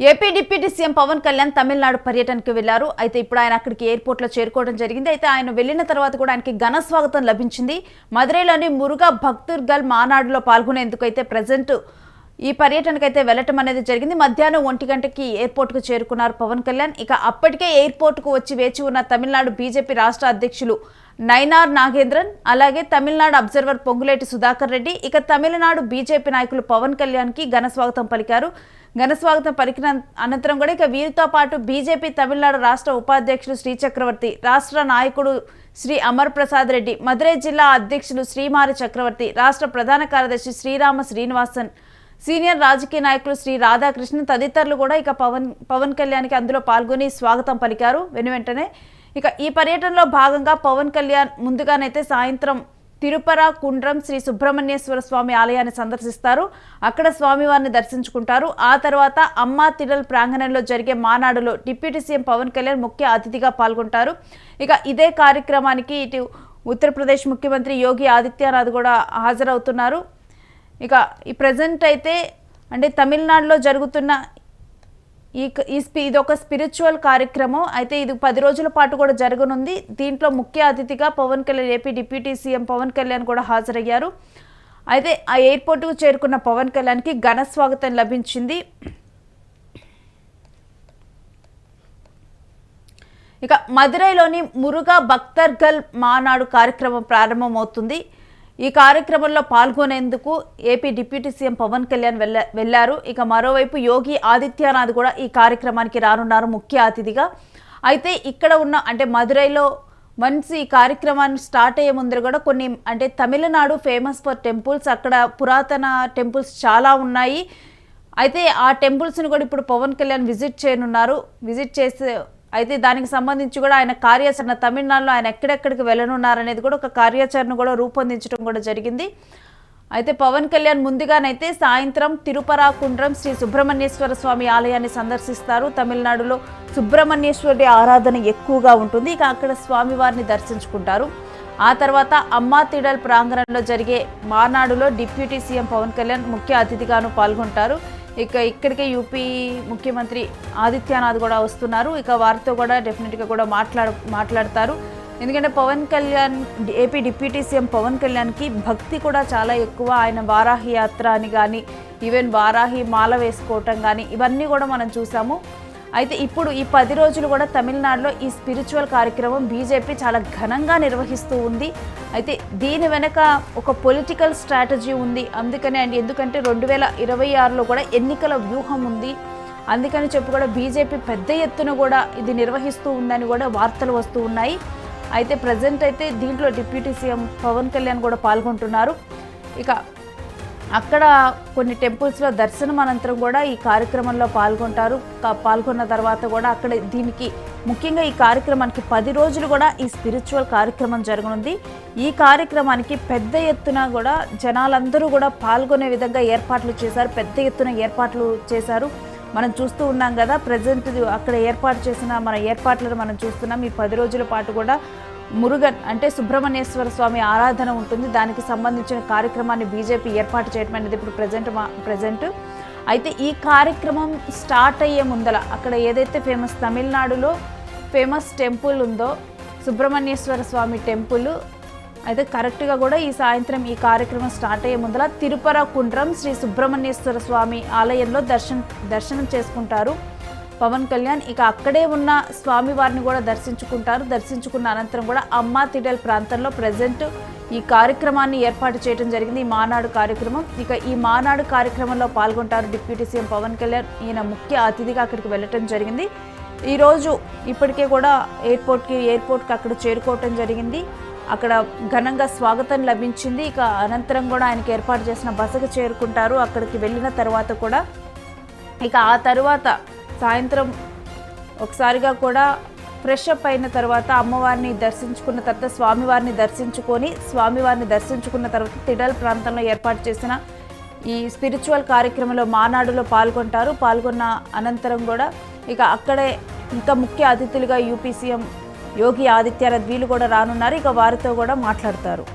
AP deputy CM Pawan Kalyan Tamil Nadu పర్యటనకు వెళ్లారు. అయితే ఇప్పుడు ఆయన అక్కడికి ఎయిర్పోర్ట్ లో చేరుకోవడం జరిగింది. అయితే ఆయన వెళ్లిన తర్వాత కూడా ఆయనకి ఘన స్వాగతం లభించింది. మదురైలోని మురుగా భక్తుర్గల్ మానాడులో పాల్గొనేందుకు అయితే ప్రెజెంట్ ఈ పర్యటనకు అయితే వెళ్లటం అనేది జరిగింది. మధ్యాహ్నం 1 గంటకి ఎయిర్పోర్ట్ కు చేరుకున్నారు పవన్ కళ్యాణ్. ఇక అప్పటికే ఎయిర్పోర్ట్ కు వచ్చి వేచి ఉన్న తమిళనాడు బీజేపీ రాష్ట్ర అధ్యక్షులు నైనార్ నాగేంద్రన్, అలాగే తమిళనాడు అబ్జర్వర్ పొంగులేటి సుధాకర్ రెడ్డి, ఇక తమిళనాడు బీజేపీ నాయకులు పవన్ కళ్యాణ్ కి ఘన స్వాగతం పలికారు. ఘన స్వాగతం పలికిన అనంతరం కూడా ఇక వీరితో పాటు బీజేపీ తమిళనాడు రాష్ట్ర ఉపాధ్యక్షులు శ్రీ చక్రవర్తి, రాష్ట్ర నాయకుడు శ్రీ అమర్ ప్రసాద్ రెడ్డి, మదురై జిల్లా అధ్యక్షులు శ్రీమారి చక్రవర్తి, రాష్ట్ర ప్రధాన కార్యదర్శి శ్రీరామ శ్రీనివాసన్, సీనియర్ రాజకీయ నాయకులు శ్రీ రాధాకృష్ణ తదితరులు కూడా ఇక పవన్ కళ్యాణ్కి అందులో పాల్గొని స్వాగతం పలికారు. వెంటనే ఇక ఈ పర్యటనలో భాగంగా పవన్ కళ్యాణ్ ముందుగానైతే సాయంత్రం తిరుపరకుండ్రం శ్రీ సుబ్రహ్మణ్యేశ్వర స్వామి ఆలయాన్ని సందర్శిస్తారు. అక్కడ స్వామివారిని దర్శించుకుంటారు. ఆ తర్వాత అమ్మా తిడల్ ప్రాంగణంలో జరిగే మానాడులో డిప్యూటీ సీఎం పవన్ కళ్యాణ్ ముఖ్య అతిథిగా పాల్గొంటారు. ఇక ఇదే కార్యక్రమానికి ఇటు ఉత్తరప్రదేశ్ ముఖ్యమంత్రి యోగి ఆదిత్యనాథ్ కూడా హాజరవుతున్నారు. ఇక ఈ ప్రజెంట్ అయితే అంటే తమిళనాడులో జరుగుతున్న ఇది ఒక స్పిరిచువల్ కార్యక్రమం. అయితే ఇది 10 రోజుల పాటు కూడా జరగనుంది. దీంట్లో ముఖ్య అతిథిగా Pawan Kalyan, AP deputy CM Pawan Kalyan కూడా హాజరయ్యారు. అయితే ఆ ఎయిర్పోర్టుకు చేరుకున్న పవన్ కళ్యాణ్కి ఘన స్వాగతం లభించింది. ఇక మదురైలోని మురుగా భక్తర్గల్ మానాడు కార్యక్రమం ప్రారంభమవుతుంది. ఈ కార్యక్రమంలో పాల్గొనేందుకు AP deputy CM Pawan Kalyan వెళ్లారు. ఇక మరోవైపు యోగి ఆదిత్యనాథ్ కూడా ఈ కార్యక్రమానికి రానున్నారు ముఖ్య అతిథిగా. అయితే ఇక్కడ ఉన్న అంటే మదురైలో ఈ కార్యక్రమాన్ని స్టార్ట్ అయ్యే ముందర కూడా కొన్ని అంటే తమిళనాడు ఫేమస్ ఫర్ టెంపుల్స్, అక్కడ పురాతన టెంపుల్స్ చాలా ఉన్నాయి. అయితే ఆ టెంపుల్స్ని కూడా ఇప్పుడు పవన్ కళ్యాణ్ విజిట్ చేయనున్నారు. విజిట్ చేస్తే అయితే దానికి సంబంధించి కూడా ఆయన కార్యాచరణ, తమిళనాడులో ఆయన ఎక్కడెక్కడికి వెళ్ళనున్నారనేది కూడా ఒక కార్యాచరణ కూడా రూపొందించడం కూడా జరిగింది. అయితే పవన్ కళ్యాణ్ ముందుగానైతే సాయంత్రం తిరుపరకుండ్రం శ్రీ సుబ్రహ్మణ్యేశ్వర స్వామి ఆలయాన్ని సందర్శిస్తారు. తమిళనాడులో సుబ్రహ్మణ్యేశ్వరుడి ఆరాధన ఎక్కువగా ఉంటుంది. ఇక అక్కడ స్వామివారిని దర్శించుకుంటారు. ఆ తర్వాత అమ్మా తిడల్ ప్రాంగణంలో జరిగే మానాడులో డిప్యూటీ సీఎం పవన్ కళ్యాణ్ ముఖ్య అతిథిగాను పాల్గొంటారు. ఇక ఇక్కడికే యూపీ ముఖ్యమంత్రి ఆదిత్యనాథ్ కూడా వస్తున్నారు. ఇక వారితో కూడా డెఫినెట్గా కూడా మాట్లాడతారు. ఎందుకంటే Pawan Kalyan, AP deputy CM Pawan కళ్యాణ్కి భక్తి కూడా చాలా ఎక్కువ. ఆయన వారాహి యాత్ర అని కానీ, ఈవెన్ వారాహి మాల వేసుకోవటం కానీ ఇవన్నీ కూడా మనం చూసాము. అయితే ఇప్పుడు ఈ 10 రోజులు కూడా తమిళనాడులో ఈ స్పిరిచువల్ కార్యక్రమం బీజేపీ చాలా ఘనంగా నిర్వహిస్తూ ఉంది. అయితే దీని వెనక ఒక పొలిటికల్ స్ట్రాటజీ ఉంది. అందుకని ఎందుకంటే 2026లో కూడా ఎన్నికల వ్యూహం ఉంది. అందుకని చెప్పి కూడా బీజేపీ పెద్ద ఎత్తున కూడా ఇది నిర్వహిస్తూ ఉందని కూడా వార్తలు వస్తూ ఉన్నాయి. అయితే ప్రజెంట్ అయితే దీంట్లో డిప్యూటీ సీఎం పవన్ కళ్యాణ్ కూడా పాల్గొంటున్నారు. ఇక అక్కడ కొన్ని టెంపుల్స్లో దర్శనం అనంతరం కూడా ఈ కార్యక్రమంలో పాల్గొంటారు. పాల్గొన్న తర్వాత కూడా అక్కడ దీనికి ముఖ్యంగా ఈ కార్యక్రమానికి 10 రోజులు కూడా ఈ స్పిరిచువల్ కార్యక్రమం జరగనుంది. ఈ కార్యక్రమానికి పెద్ద ఎత్తున కూడా జనాలందరూ కూడా పాల్గొనే విధంగా ఏర్పాట్లు చేశారు. పెద్ద ఎత్తున ఏర్పాట్లు చేశారు. మనం చూస్తూ ఉన్నాం కదా, ప్రజెంట్ అక్కడ ఏర్పాటు చేసిన ఏర్పాట్లను మనం చూస్తున్నాం. ఈ 10 రోజుల పాటు కూడా మురుగన్ అంటే సుబ్రహ్మణ్యేశ్వర స్వామి ఆరాధన ఉంటుంది. దానికి సంబంధించిన కార్యక్రమాన్ని బీజేపీ ఏర్పాటు చేయడం అనేది ఇప్పుడు ప్రజెంట్ అయితే ఈ కార్యక్రమం స్టార్ట్ అయ్యే ముందల అక్కడ ఏదైతే తమిళనాడులో ఫేమస్ టెంపుల్ ఉందో సుబ్రహ్మణ్యేశ్వర స్వామి టెంపుల్, అయితే కరెక్ట్గా కూడా ఈ సాయంత్రం ఈ కార్యక్రమం స్టార్ట్ అయ్యే ముందల తిరుపరకుండ్రం శ్రీ సుబ్రహ్మణ్యేశ్వర స్వామి ఆలయంలో దర్శనం చేసుకుంటారు పవన్ కళ్యాణ్. ఇక అక్కడే ఉన్న స్వామివారిని కూడా దర్శించుకున్న అనంతరం కూడా అమ్మా తిడల్ ప్రాంతంలో ప్రజెంట్ ఈ కార్యక్రమాన్ని ఏర్పాటు చేయడం జరిగింది, ఈ మానాడు కార్యక్రమం. ఇక ఈ మానాడు కార్యక్రమంలో పాల్గొంటారు డిప్యూటీ సీఎం పవన్ కళ్యాణ్. ఈయన ముఖ్య అతిథిగా అక్కడికి వెళ్ళటం జరిగింది. ఈరోజు ఇప్పటికే కూడా ఎయిర్పోర్ట్కి అక్కడ చేరుకోవటం జరిగింది. అక్కడ ఘనంగా స్వాగతం లభించింది. ఇక అనంతరం కూడా ఆయనకి ఏర్పాటు చేసిన బసకు చేరుకుంటారు. అక్కడికి వెళ్ళిన తర్వాత కూడా ఇక ఆ తర్వాత సాయంత్రం ఒకసారిగా కూడా ఫ్రెష్ అప్ అయిన తర్వాత అమ్మవారిని దర్శించుకున్న తర్వాత స్వామివారిని దర్శించుకున్న తర్వాత తిడల్ ప్రాంతంలో ఏర్పాటు చేసిన ఈ స్పిరిచువల్ కార్యక్రమంలో మానాడులో పాల్గొన్న అనంతరం కూడా ఇక అక్కడే ఇంకా ముఖ్య అతిథులుగా యూపీ సీఎం యోగి ఆదిత్యనాథ్ వీళ్ళు కూడా రానున్నారు. ఇక వారితో కూడా మాట్లాడతారు.